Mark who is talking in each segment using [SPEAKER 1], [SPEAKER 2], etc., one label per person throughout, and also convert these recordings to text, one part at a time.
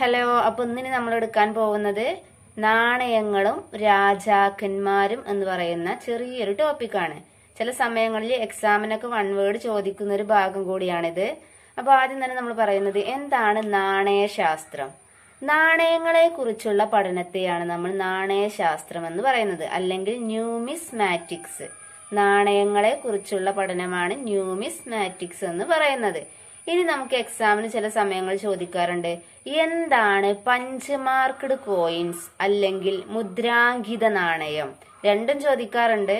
[SPEAKER 1] Hello. അപ്പൊ ഇന്നിന് നമ്മൾ എടുക്കാൻ പോകുന്നത് നാണയങ്ങളും രാജാക്കന്മാരും എന്ന് പറയുന്ന ചെറിയൊരു ടോപ്പിക്കാണ്. ചില സമയങ്ങളിൽ എക്സാമിനൊക്കെ വൺ വേർഡ് ചോദിക്കുന്ന ഒരു ഭാഗം കൂടിയാണിത്. അപ്പൊ ആദ്യം തന്നെ നമ്മൾ പറയുന്നത് എന്താണ് നാണയശാസ്ത്രം. നാണയങ്ങളെ കുറിച്ചുള്ള പഠനത്തെയാണ് നമ്മൾ നാണയശാസ്ത്രം എന്ന് പറയുന്നത്, അല്ലെങ്കിൽ ന്യൂമിസ്മാറ്റിക്സ്. നാണയങ്ങളെ കുറിച്ചുള്ള പഠനമാണ് ന്യൂമിസ്മാറ്റിക്സ് എന്ന് പറയുന്നത്. ഇനി നമുക്ക് എക്സാമിന് ചില സമയങ്ങൾ ചോദിക്കാറുണ്ട്, എന്താണ് പഞ്ച് മാർക്ക്ഡ് കോയിൻസ് അല്ലെങ്കിൽ മുദ്രാങ്കിത നാണയം? രണ്ടും ചോദിക്കാറുണ്ട്.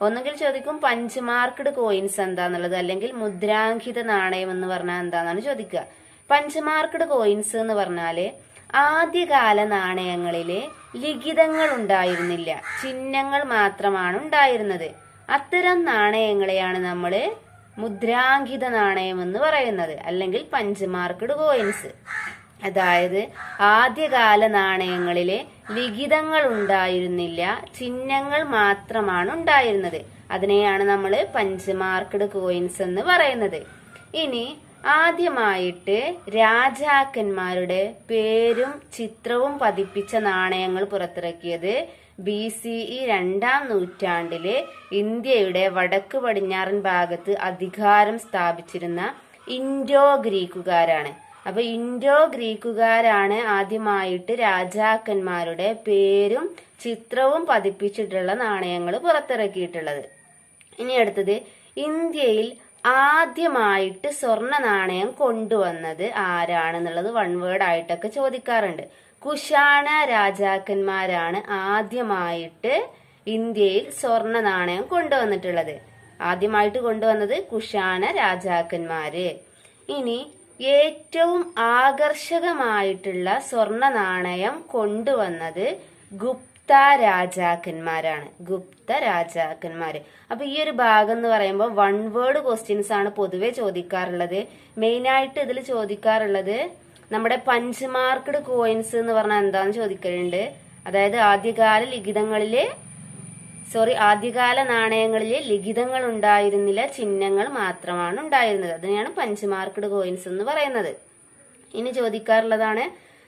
[SPEAKER 1] ഒന്നുകിൽ ചോദിക്കും പഞ്ച് മാർക്ക്ഡ് കോയിൻസ് എന്താന്നുള്ളത്, അല്ലെങ്കിൽ മുദ്രാങ്കിത നാണയം എന്ന് പറഞ്ഞാൽ എന്താന്നാണ് ചോദിക്കുക. പഞ്ച് മാർക്ക്ഡ് കോയിൻസ് എന്ന് പറഞ്ഞാല് ആദ്യകാല നാണയങ്ങളിലെ ലിഖിതങ്ങൾ ഉണ്ടായിരുന്നില്ല, ചിഹ്നങ്ങൾ മാത്രമാണ് ഉണ്ടായിരുന്നത്. അത്തരം നാണയങ്ങളെയാണ് നമ്മള് മുദ്രാങ്കിത നാണയം എന്ന് പറയുന്നത്, അല്ലെങ്കിൽ പഞ്ച് മാർക്ക്ഡ് കോയിൻസ്. അതായത് ആദ്യകാല നാണയങ്ങളിലെ ലിഖിതങ്ങൾ ഉണ്ടായിരുന്നില്ല, ചിഹ്നങ്ങൾ മാത്രമാണ് ഉണ്ടായിരുന്നത്. അതിനെയാണ് നമ്മൾ പഞ്ച് മാർക്ക്ഡ് കോയിൻസ് എന്ന് പറയുന്നത്. ഇനി ആദ്യമായിട്ട് രാജാക്കന്മാരുടെ പേരും ചിത്രവും പതിപ്പിച്ച നാണയങ്ങൾ പുറത്തിറക്കിയത് BCE 2-ാം നൂറ്റാണ്ടില് ഇന്ത്യയുടെ വടക്ക് പടിഞ്ഞാറൻ ഭാഗത്ത് അധികാരം സ്ഥാപിച്ചിരുന്ന ഇൻഡോ ഗ്രീക്കുകാരാണ്. അപ്പൊ ഇൻഡോ ഗ്രീക്കുകാരാണ് ആദ്യമായിട്ട് രാജാക്കന്മാരുടെ പേരും ചിത്രവും പതിപ്പിച്ചിട്ടുള്ള നാണയങ്ങൾ പുറത്തിറക്കിയിട്ടുള്ളത്. ഇനി അടുത്തത്, ഇന്ത്യയിൽ ആദ്യമായിട്ട് സ്വർണ്ണ നാണയം കൊണ്ടുവന്നത് ആരാണെന്നുള്ളത് വൺ വേർഡ് ആയിട്ടൊക്കെ ചോദിക്കാറുണ്ട്. കുഷാണ രാജാക്കന്മാരാണ് ആദ്യമായിട്ട് ഇന്ത്യയിൽ സ്വർണ്ണ നാണയം കൊണ്ടുവന്നിട്ടുള്ളത്. ആദ്യമായിട്ട് കൊണ്ടുവന്നത് കുഷാണ രാജാക്കന്മാര്. ഇനി ഏറ്റവും ആകർഷകമായിട്ടുള്ള സ്വർണ്ണ നാണയം കൊണ്ടുവന്നത് ഗുപ്ത രാജാക്കന്മാരാണ്. ഗുപ്ത രാജാക്കന്മാര്. അപ്പൊ ഈ ഒരു ഭാഗം എന്ന് പറയുമ്പോൾ വൺ വേർഡ് ക്വസ്റ്റ്യൻസ് ആണ് പൊതുവെ ചോദിക്കാറുള്ളത്. മെയിനായിട്ട് ഇതിൽ ചോദിക്കാറുള്ളത് നമ്മുടെ പഞ്ച് മാർക്ക്ഡ് കോയിൻസ് എന്ന് പറഞ്ഞാൽ എന്താന്ന് ചോദിക്കലുണ്ട്. അതായത് ആദ്യകാല നാണയങ്ങളിലെ ലിഖിതങ്ങൾ ഉണ്ടായിരുന്നില്ല, ചിഹ്നങ്ങൾ മാത്രമാണ് ഉണ്ടായിരുന്നത്. അതിനെയാണ് പഞ്ച് മാർക്ക്ഡ് കോയിൻസ് എന്ന് പറയുന്നത്. ഇനി ചോദിക്കാറുള്ളതാണ്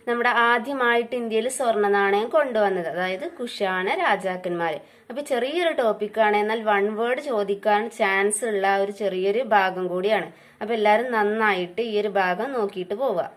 [SPEAKER 1] നമ്മുടെ ആദ്യമായിട്ട് ഇന്ത്യയിൽ സ്വർണ്ണ നാണയം കൊണ്ടുവന്നത്, അതായത് കുഷാണ രാജാക്കന്മാര്. അപ്പൊ ചെറിയൊരു ടോപ്പിക്കാണ്, എന്നാൽ വൺ വേർഡ് ചോദിക്കാൻ ചാൻസ് ഉള്ള ഒരു ചെറിയൊരു ഭാഗം കൂടിയാണ്. അപ്പൊ എല്ലാരും നന്നായിട്ട് ഈ ഒരു ഭാഗം നോക്കിയിട്ട് പോവുക.